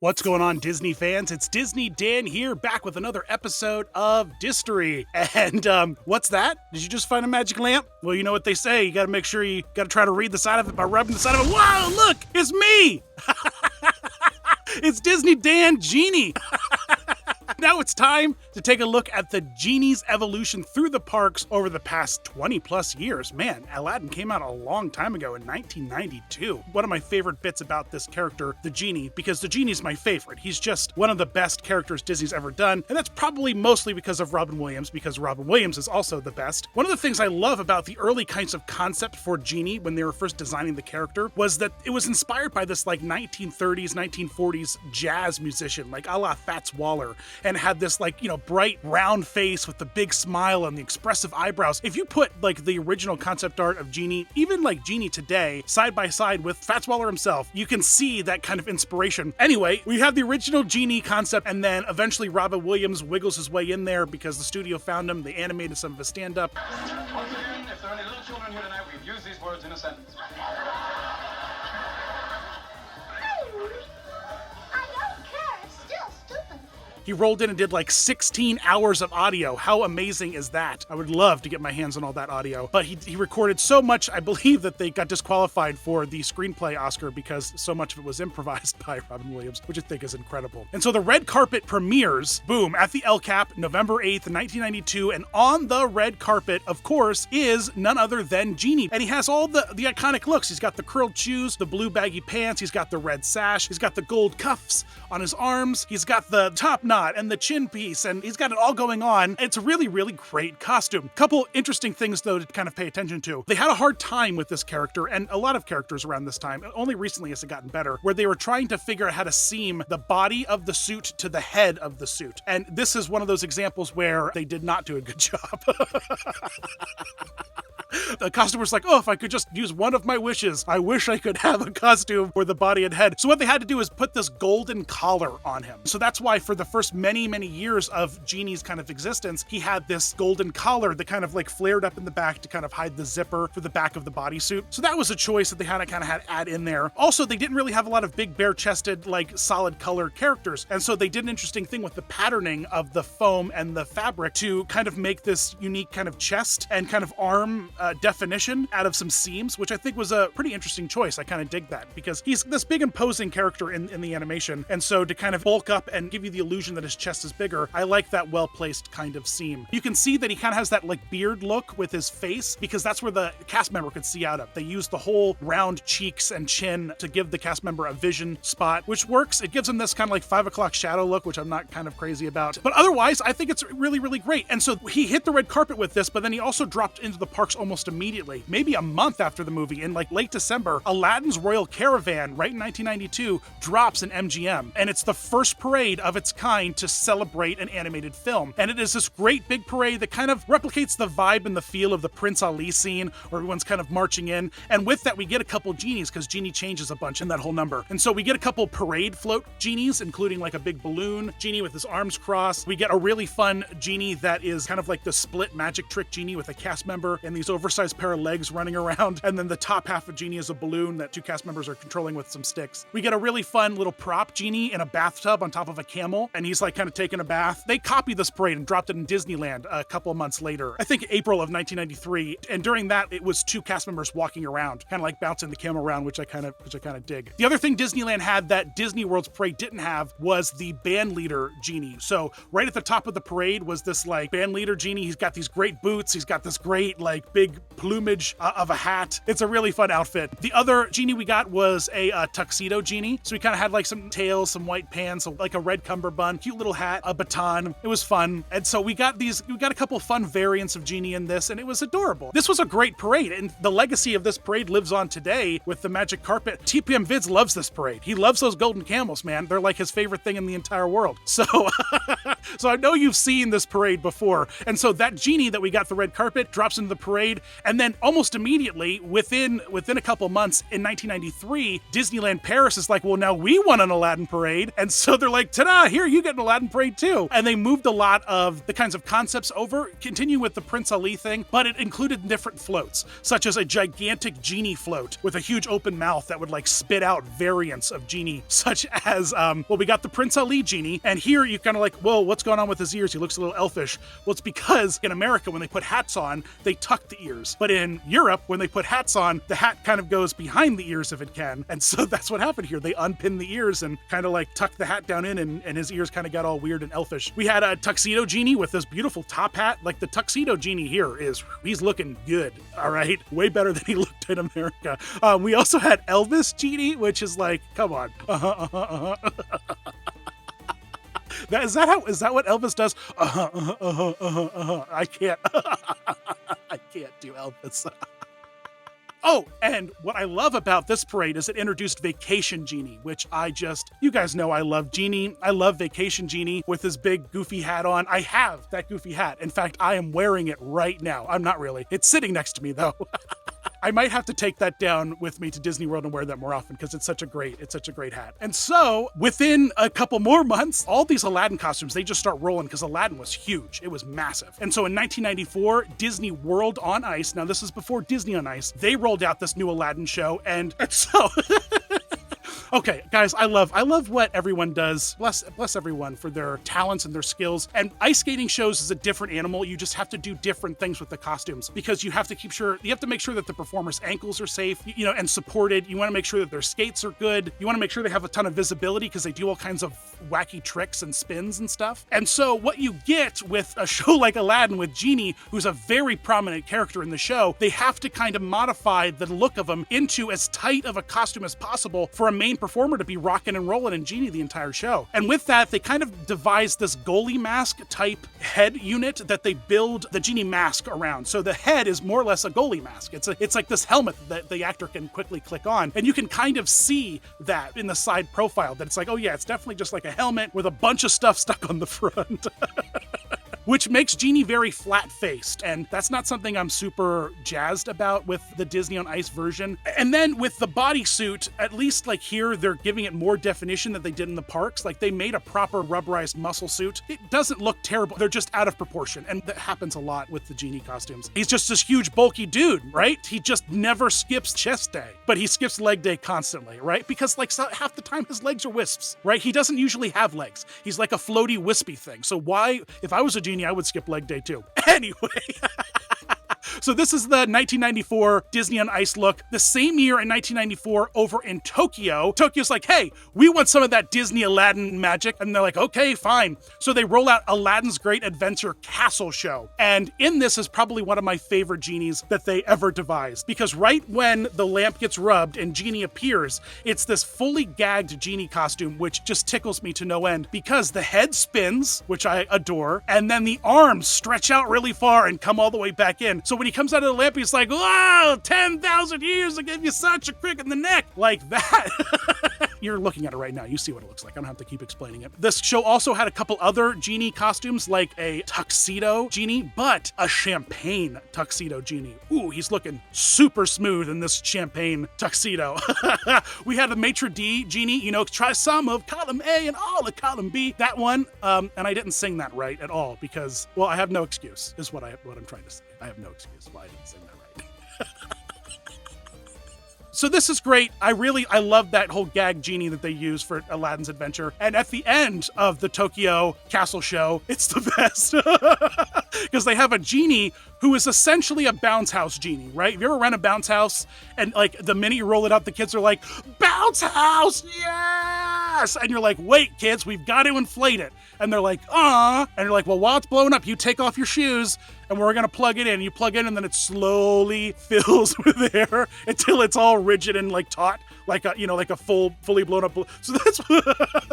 What's going on, Disney fans? It's Disney Dan here, back with another episode of DIStory. And what's that? Did you just find a magic lamp? Well, you know what they say. You gotta make sure you gotta try to read the side of it by rubbing the side of it. Wow, look, it's me! It's Disney Dan Genie. Now it's time to take a look at the Genie's evolution through the parks over the past 20 plus years. Man, Aladdin came out a long time ago in 1992. One of my favorite bits about this character, the Genie, because the Genie's my favorite. He's just one of the best characters Disney's ever done, and that's probably mostly because of Robin Williams, because Robin Williams is also the best. One of the things I love about the early kinds of concept for Genie when they were first designing the character was that it was inspired by this like 1930s, 1940s jazz musician, like a la Fats Waller, and had this like, bright round face with the big smile and the expressive eyebrows. If you put like the original concept art of Genie, even like Genie today, side by side with Fats Waller himself, you can see that kind of inspiration. Anyway, we have the original Genie concept, and then eventually Robin Williams wiggles his way in there because the studio found him. They animated some of his stand-up. Once again, if there are any little children here tonight, we've used these words in a sentence. He rolled in and did like 16 hours of audio. How amazing is that? I would love to get my hands on all that audio. But he recorded so much, I believe that they got disqualified for the screenplay Oscar because so much of it was improvised by Robin Williams, which I think is incredible. And so the red carpet premieres, boom, at the El Cap, November 8th, 1992. And on the red carpet, of course, is none other than Genie. And he has all the iconic looks. He's got the curled shoes, the blue baggy pants, he's got the red sash, he's got the gold cuffs on his arms, he's got the top knot and the chin piece, and he's got it all going on. It's a really, really great costume. Couple interesting things, though, to kind of pay attention to. They had a hard time with this character, and a lot of characters around this time, only recently has it gotten better, where they were trying to figure out how to seam the body of the suit to the head of the suit. And this is one of those examples where they did not do a good job. The costumer's like, oh, if I could just use one of my wishes, I wish I could have a costume for the body and head. So what they had to do is put this golden collar on him. So that's why for the first many, many years of Genie's kind of existence, he had this golden collar that kind of like flared up in the back to kind of hide the zipper for the back of the bodysuit. So that was a choice that they had to kind of add in there. Also, they didn't really have a lot of big bare-chested, like solid color characters. And so they did an interesting thing with the patterning of the foam and the fabric to kind of make this unique kind of chest and kind of arm definition out of some seams, which I think was a pretty interesting choice. I kind of dig that because he's this big imposing character in the animation. And so to kind of bulk up and give you the illusion that his chest is bigger, I like that well-placed kind of seam. You can see that he kind of has that like beard look with his face because that's where the cast member could see out of. They used the whole round cheeks and chin to give the cast member a vision spot, which works. It gives him this kind of like 5 o'clock shadow look, which I'm not kind of crazy about. But otherwise, I think it's really, really great. And so he hit the red carpet with this, but then he also dropped into the parks almost immediately, maybe a month after the movie. In like late December, Aladdin's Royal Caravan, right in 1992, drops in MGM. And it's the first parade of its kind to celebrate an animated film. And it is this great big parade that kind of replicates the vibe and the feel of the Prince Ali scene, where everyone's kind of marching in. And with that, we get a couple genies, because Genie changes a bunch in that whole number. And so we get a couple parade float genies, including like a big balloon genie with his arms crossed. We get a really fun genie that is kind of like the split magic trick genie with a cast member and these oversized pair of legs running around. And then the top half of Genie is a balloon that 2 cast members are controlling with some sticks. We get a really fun little prop genie in a bathtub on top of a camel, and he's like kind of taking a bath. They copied this parade and dropped it in Disneyland a couple of months later, I think April of 1993. And during that, it was 2 cast members walking around, kind of like bouncing the camel around, which I kind of dig. The other thing Disneyland had that Disney World's parade didn't have was the Bandleader Genie. So right at the top of the parade was this like Bandleader Genie. He's got these great boots. He's got this great like big plumage of a hat. It's a really fun outfit. The other genie we got was a tuxedo genie. So we kind of had like some tails, some white pants, like a red cummerbund, cute little hat, a baton. It was fun. And so we got a couple fun variants of Genie in this, and it was adorable. This was a great parade, and the legacy of this parade lives on today with the magic carpet. TPM Vids loves this parade. He loves those golden camels, man. They're like his favorite thing in the entire world. So, so I know you've seen this parade before. And so that genie that we got the red carpet drops into the parade parade. And then almost immediately, within a couple months in 1993, Disneyland Paris is like, well, now we want an Aladdin parade. And so they're like, ta-da, here, you get an Aladdin parade too. And they moved a lot of the kinds of concepts over, continuing with the Prince Ali thing, but it included different floats, such as a gigantic genie float with a huge open mouth that would like spit out variants of Genie, such as, well, we got the Prince Ali Genie, and here you kind of like, whoa, what's going on with his ears? He looks a little elfish. Well, it's because in America, when they put hats on, they tuck the ears. But in Europe, when they put hats on, the hat kind of goes behind the ears if it can. And so that's what happened here. They unpinned the ears and kind of like tucked the hat down in, and his ears kind of got all weird and elfish. We had a Tuxedo Genie with this beautiful top hat. Like the Tuxedo Genie here he's looking good, all right? Way better than he looked in America. We also had Elvis Genie, which is like, come on. Is that what Elvis does? I can't. I can't do Elvis. Oh, and what I love about this parade is it introduced Vacation Genie, which you guys know I love Genie. I love Vacation Genie with his big goofy hat on. I have that goofy hat. In fact, I am wearing it right now. I'm not really. It's sitting next to me though. I might have to take that down with me to Disney World and wear that more often because it's such a great hat. And so within a couple more months, all these Aladdin costumes, they just start rolling because Aladdin was huge. It was massive. And so in 1994, Disney World on Ice, now this is before Disney on Ice, they rolled out this new Aladdin show. And so okay, guys, I love what everyone does. Bless everyone for their talents and their skills. And ice skating shows is a different animal. You just have to do different things with the costumes because you have to make sure that the performers' ankles are safe, and supported. You want to make sure that their skates are good. You want to make sure they have a ton of visibility because they do all kinds of wacky tricks and spins and stuff. And so what you get with a show like Aladdin with Genie, who's a very prominent character in the show, they have to kind of modify the look of him into as tight of a costume as possible for a main performer to be rocking and rolling in Genie the entire show. And with that, they kind of devised this goalie mask type head unit that they build the Genie mask around. So the head is more or less a goalie mask. It's like this helmet that the actor can quickly click on. And you can kind of see that in the side profile, that it's like, oh yeah, it's definitely just like a helmet with a bunch of stuff stuck on the front. Which makes Genie very flat-faced, and that's not something I'm super jazzed about with the Disney on Ice version. And then with the bodysuit, at least like here, they're giving it more definition than they did in the parks. Like they made a proper rubberized muscle suit. It doesn't look terrible. They're just out of proportion, and that happens a lot with the Genie costumes. He's just this huge, bulky dude, right? He just never skips chest day, but he skips leg day constantly, right? Because like half the time his legs are wisps, right? He doesn't usually have legs. He's like a floaty, wispy thing. So why, if I was a Genie, I would skip leg day too. Anyway. So this is the 1994 Disney on Ice look. The same year in 1994 over in Tokyo, Tokyo's like, hey, we want some of that Disney Aladdin magic. And they're like, okay, fine. So they roll out Aladdin's Great Adventure Castle Show. And in this is probably one of my favorite genies that they ever devised. Because right when the lamp gets rubbed and Genie appears, it's this fully gagged Genie costume, which just tickles me to no end. Because the head spins, which I adore, and then the arms stretch out really far and come all the way back in. So when he comes out of the lamp, he's like, "Whoa, 10,000 years to give you such a crick in the neck." Like that. You're looking at it right now. You see what it looks like. I don't have to keep explaining it. This show also had a couple other Genie costumes, like a tuxedo Genie, but a champagne tuxedo Genie. Ooh, he's looking super smooth in this champagne tuxedo. We had the Maitre D Genie, try some of column A and all of column B. That one, and I didn't sing that right at all because, well, I have no excuse, is what I'm trying to say. I have no excuse why I didn't sing that right. So this is great. I love that whole gag Genie that they use for Aladdin's adventure. And at the end of the Tokyo Castle Show, it's the best. Because they have a Genie who is essentially a bounce house Genie, right? Have you ever run a bounce house and like the minute you roll it out, the kids are like, "Bounce house, yes!" And you're like, "Wait, kids, we've got to inflate it." And they're like, "Ah." And you're like, "Well, while it's blowing up, you take off your shoes and we're going to plug it in." You plug in and then it slowly fills with air until it's all rigid and like taut, like a fully blown up. So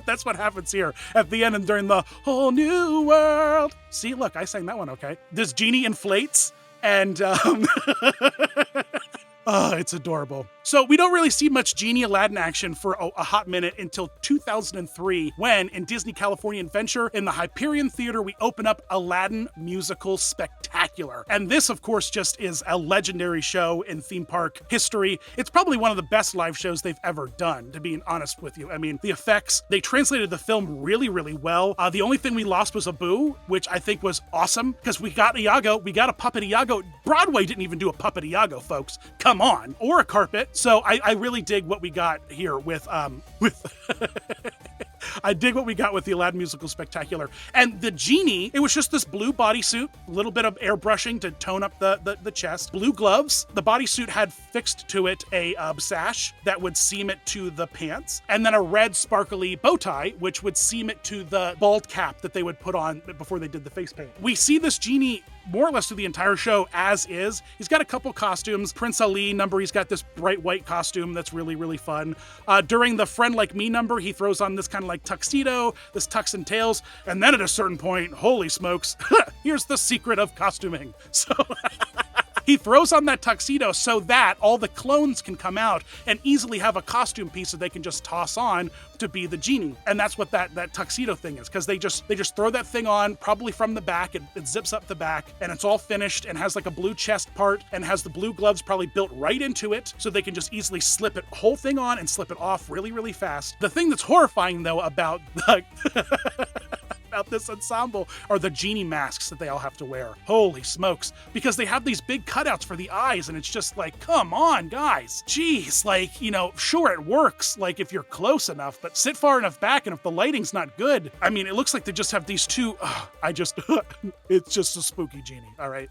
that's what happens here at the end and during the whole new world. See, look, I sang that one. Okay. This Genie inflates and, oh, it's adorable. So we don't really see much Genie Aladdin action for a hot minute until 2003, when in Disney California Adventure in the Hyperion Theater, we open up Aladdin Musical Spectacular. And this, of course, just is a legendary show in theme park history. It's probably one of the best live shows they've ever done, to be honest with you. I mean, the effects, they translated the film really, really well. The only thing we lost was Abu, which I think was awesome, because we got Iago, we got a puppet Iago. Broadway didn't even do a puppet Iago, folks. Come on. Or a carpet. So I really dig what we got here with I dig what we got with the Aladdin Musical Spectacular. And the Genie, it was just this blue bodysuit, a little bit of airbrushing to tone up the chest, blue gloves. The bodysuit had fixed to it a sash that would seam it to the pants, and then a red sparkly bow tie, which would seam it to the bald cap that they would put on before they did the face paint. We see this Genie more or less through the entire show as is. He's got a couple costumes. Prince Ali number, he's got this bright white costume that's really, really fun. During the Friend Like Me number, he throws on this kind of like tuxedo, this tux and tails, and then at a certain point, holy smokes, here's the secret of costuming. So he throws on that tuxedo so that all the clones can come out and easily have a costume piece that they can just toss on to be the Genie. And that's what that tuxedo thing is, because they just throw that thing on, probably from the back. It zips up the back, and it's all finished and has like a blue chest part and has the blue gloves probably built right into it, so they can just easily slip it whole thing on and slip it off really, really fast. The thing that's horrifying, though, about this ensemble are the Genie masks that they all have to wear. Holy smokes. Because they have these big cutouts for the eyes, and it's just like, come on, guys. Jeez, like, you know, sure, it works, like, if you're close enough, but sit far enough back, and if the lighting's not good, I mean, it looks like they just have these two, it's just a spooky Genie, all right?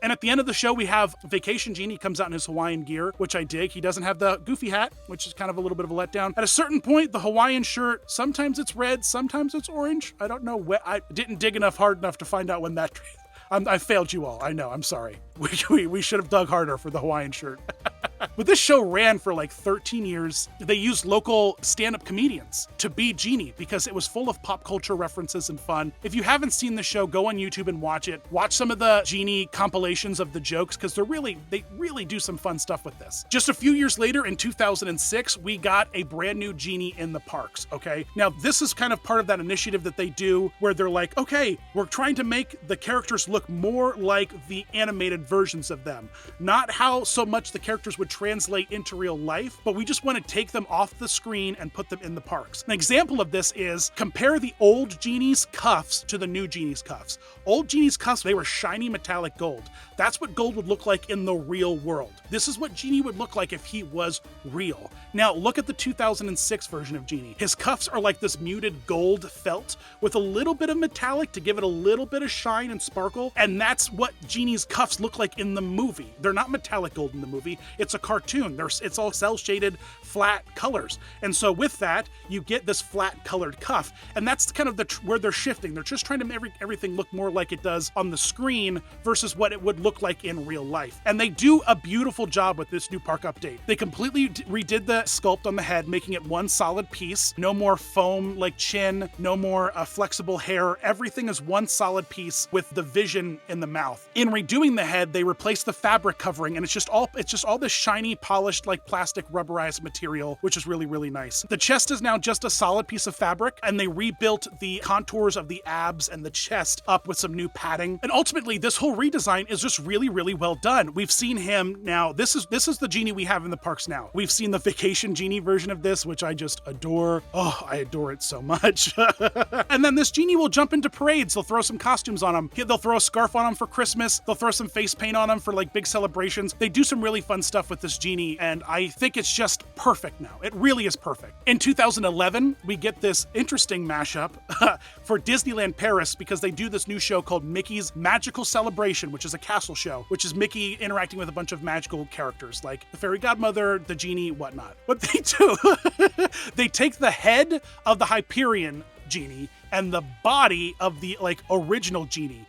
And at the end of the show, we have Vacation Genie comes out in his Hawaiian gear, which I dig. He doesn't have the goofy hat, which is kind of a little bit of a letdown. At a certain point, the Hawaiian shirt, sometimes it's red, sometimes it's orange. I don't know. I didn't dig hard enough to find out when that... I failed you all. I know. I'm sorry. We should have dug harder for the Hawaiian shirt. But this show ran for like 13 years. They used local stand-up comedians to be Genie because it was full of pop culture references and fun. If you haven't seen the show, go on YouTube and watch it. Watch some of the Genie compilations of the jokes, because they really do some fun stuff with this. Just a few years later, in 2006, we got a brand new Genie in the parks, okay? Now, this is kind of part of that initiative that they do where they're like, okay, we're trying to make the characters look more like the animated versions of them. Not how so much the characters would translate into real life, but we just want to take them off the screen and put them in the parks. An example of this is compare the old Genie's cuffs to the new Genie's cuffs. Old Genie's cuffs, they were shiny metallic gold. That's what gold would look like in the real world. This is what Genie would look like if he was real. Now, look at the 2006 version of Genie. His cuffs are like this muted gold felt with a little bit of metallic to give it a little bit of shine and sparkle, and that's what Genie's cuffs look like in the movie. They're not metallic gold in the movie. It's a cartoon. It's all cel-shaded, flat colors. And so with that, you get this flat colored cuff, and that's kind of where they're shifting. They're just trying to make everything look more like it does on the screen versus what it would look like in real life. And they do a beautiful job with this new park update. They completely redid the sculpt on the head, making it one solid piece. No more foam like chin, no more flexible hair. Everything is one solid piece with the vision in the mouth. In redoing the head, they replaced the fabric covering, and it's just all this shiny, polished, like plastic rubberized material, which is really, really nice. The chest is now just a solid piece of fabric, and they rebuilt the contours of the abs and the chest up with some new padding. And ultimately, this whole redesign is just really, really well done. We've seen him now. This is the Genie we have in the parks now. We've seen the Vacation Genie version of this, which I just adore. Oh, I adore it so much. And then this Genie will jump into parades. They'll throw some costumes on him. They'll throw a scarf on him for Christmas. They'll throw some face paint on him for like big celebrations. They do some really fun stuff with this Genie, and I think it's just perfect now. It really is perfect. In 2011, we get this interesting mashup for Disneyland Paris, because they do this new show called Mickey's Magical Celebration, which is a castle show, which is Mickey interacting with a bunch of magical characters like the fairy godmother, the genie, whatnot. What they do, they take the head of the Hyperion Genie and the body of the original Genie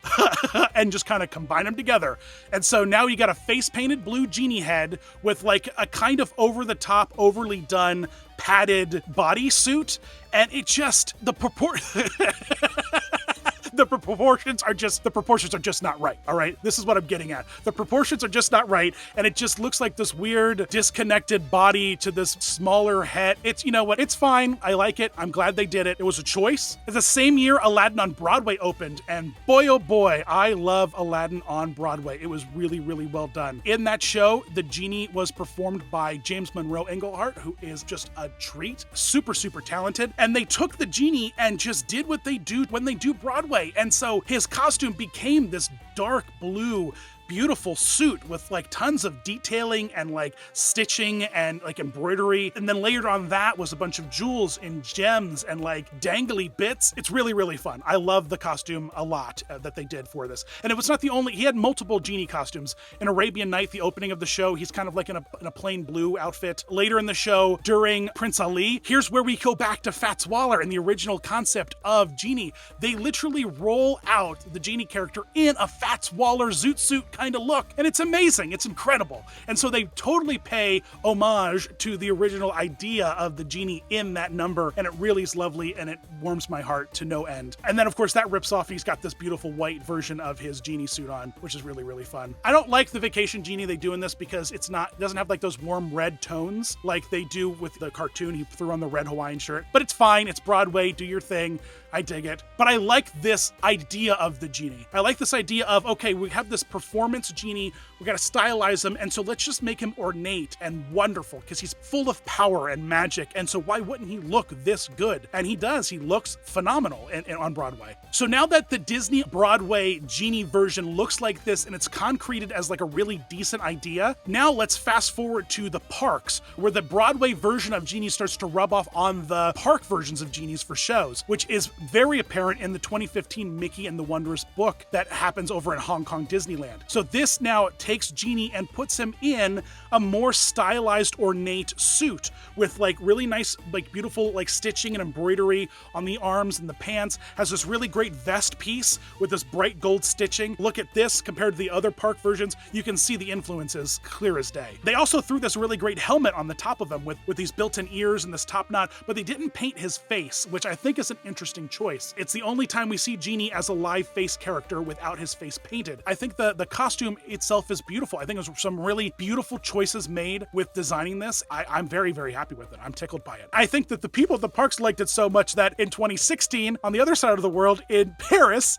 and just kind of combine them together. And so now you got a face painted blue Genie head with like a kind of over the top, overly done padded bodysuit. And it just, The proportions are just not right, all right? This is what I'm getting at. The proportions are just not right, and it just looks like this weird, disconnected body to this smaller head. It's, you know what, it's fine. I like it. I'm glad they did it. It was a choice. It's the same year Aladdin on Broadway opened, and boy, oh boy, I love Aladdin on Broadway. It was really, really well done. In that show, the genie was performed by James Monroe Englehart, who is just a treat. Super, super talented. And they took the genie and just did what they do when they do Broadway. And so his costume became this dark blue, beautiful suit with like tons of detailing and like stitching and like embroidery. And then layered on that was a bunch of jewels and gems and like dangly bits. It's really, really fun. I love the costume a lot that they did for this. And it was not the only, he had multiple genie costumes. In Arabian Night, the opening of the show, he's kind of like in a plain blue outfit. Later in the show, during Prince Ali, here's where we go back to Fats Waller and the original concept of Genie. They literally roll out the Genie character in a Fats Waller zoot suit kind of look, and it's amazing. It's incredible. And so they totally pay homage to the original idea of the genie in that number, and it really is lovely, and it warms my heart to no end. And then of course that rips off, he's got this beautiful white version of his genie suit on, which is really, really fun. I don't like the vacation genie they do in this because it doesn't have like those warm red tones like they do with the cartoon. He threw on the red Hawaiian shirt, but it's fine. It's Broadway. Do your thing. I dig it. But I like this idea of the genie. I like this idea of, okay, we have this performance genie, we gotta stylize him, and so let's just make him ornate and wonderful because he's full of power and magic, and so why wouldn't he look this good? And he does. He looks phenomenal on Broadway. So now that the Disney Broadway genie version looks like this and it's concreted as like a really decent idea, now let's fast forward to the parks where the Broadway version of Genie starts to rub off on the park versions of genies for shows, which is very apparent in the 2015 Mickey and the Wondrous Book that happens over in Hong Kong Disneyland. So this now takes Genie and puts him in a more stylized, ornate suit with like really nice, like beautiful, like stitching and embroidery on the arms and the pants, has this really great vest piece with this bright gold stitching. Look at this compared to the other park versions. You can see the influences clear as day. They also threw this really great helmet on the top of him with these built-in ears and this top knot, but they didn't paint his face, which I think is an interesting choice. It's the only time we see Genie as a live face character without his face painted. I think the costume itself is beautiful. I think there's some really beautiful choices made with designing this. I'm very, very happy with it. I'm tickled by it. I think that the people at the parks liked it so much that in 2016, on the other side of the world, in Paris,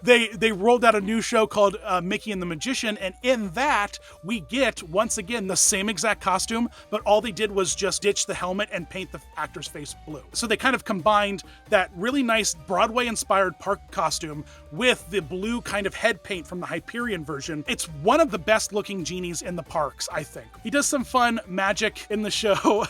they rolled out a new show called Mickey and the Magician, and in that, we get, once again, the same exact costume, but all they did was just ditch the helmet and paint the actor's face blue. So they kind of combined that really nice Broadway-inspired park costume with the blue kind of head paint from the Hyperion version. It's one of the best-looking genies in the parks, I think. He does some fun magic in the show.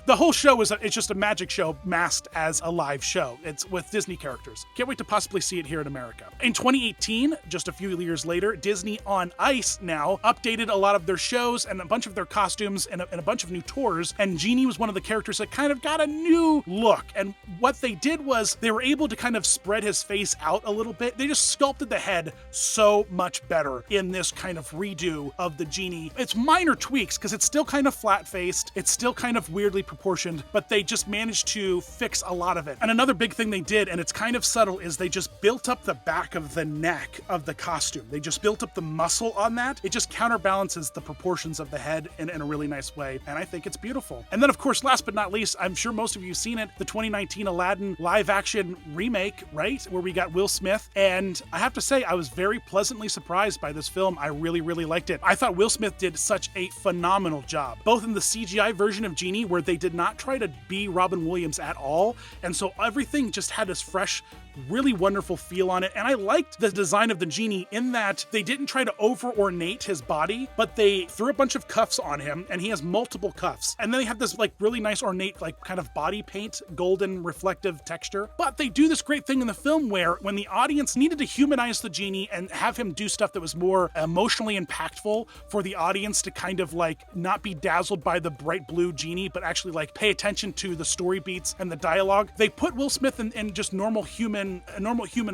The whole show it's just a magic show masked as a live show. It's with Disney characters. Can't wait to possibly see it here in America. In 2018, just a few years later, Disney on Ice now updated a lot of their shows and a bunch of their costumes and a bunch of new tours, and Genie was one of the characters that kind of got a new look. And what they did was they were able to kind of spread his face out a little bit. They just sculpted the head so much better in this kind of redo of the Genie. It's minor tweaks because it's still kind of flat-faced, it's still kind of weirdly proportioned, but they just managed to fix a lot of it. And another big thing they did, and it's kind of subtle, is they just built up the back of the neck of the costume. They just built up the muscle on that. It just counterbalances the proportions of the head in a really nice way, and I think it's beautiful. And then of course, last but not least, I'm sure most of you have seen it, the 2019 Aladdin live-action remake, right? Where we got Will Smith, and I have to say, I was very pleasantly surprised by this film. I really, really liked it. I thought Will Smith did such a phenomenal job, both in the CGI version of Genie, where they did not try to be Robin Williams at all, and so everything just had this fresh, really wonderful feel on it. And I liked the design of the Genie in that they didn't try to over-ornate his body, but they threw a bunch of cuffs on him, and he has multiple cuffs. And then they have this like really nice ornate, like kind of body paint, golden reflective texture. But they do this great thing in the film where when the audience needed to humanize the Genie and have him do stuff stuff that was more emotionally impactful for the audience to kind of like not be dazzled by the bright blue genie, but actually like pay attention to the story beats and the dialogue. They put Will Smith in just a normal human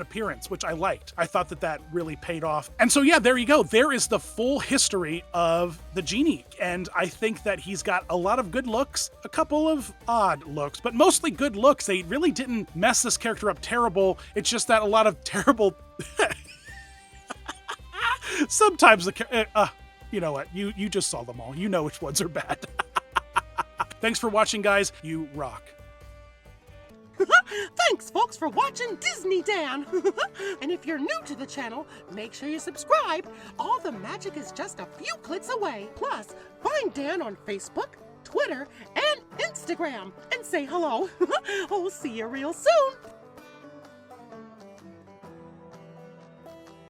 appearance, which I liked. I thought that really paid off. And so yeah, there you go. There is the full history of the genie. And I think that he's got a lot of good looks, a couple of odd looks, but mostly good looks. They really didn't mess this character up terrible. It's just that a lot of terrible... Sometimes you know what? You just saw them all. You know which ones are bad. Thanks for watching, guys. You rock. Thanks, folks, for watching Disney Dan. And if you're new to the channel, make sure you subscribe. All the magic is just a few clicks away. Plus, find Dan on Facebook, Twitter, and Instagram. And say hello. Oh, see you real soon.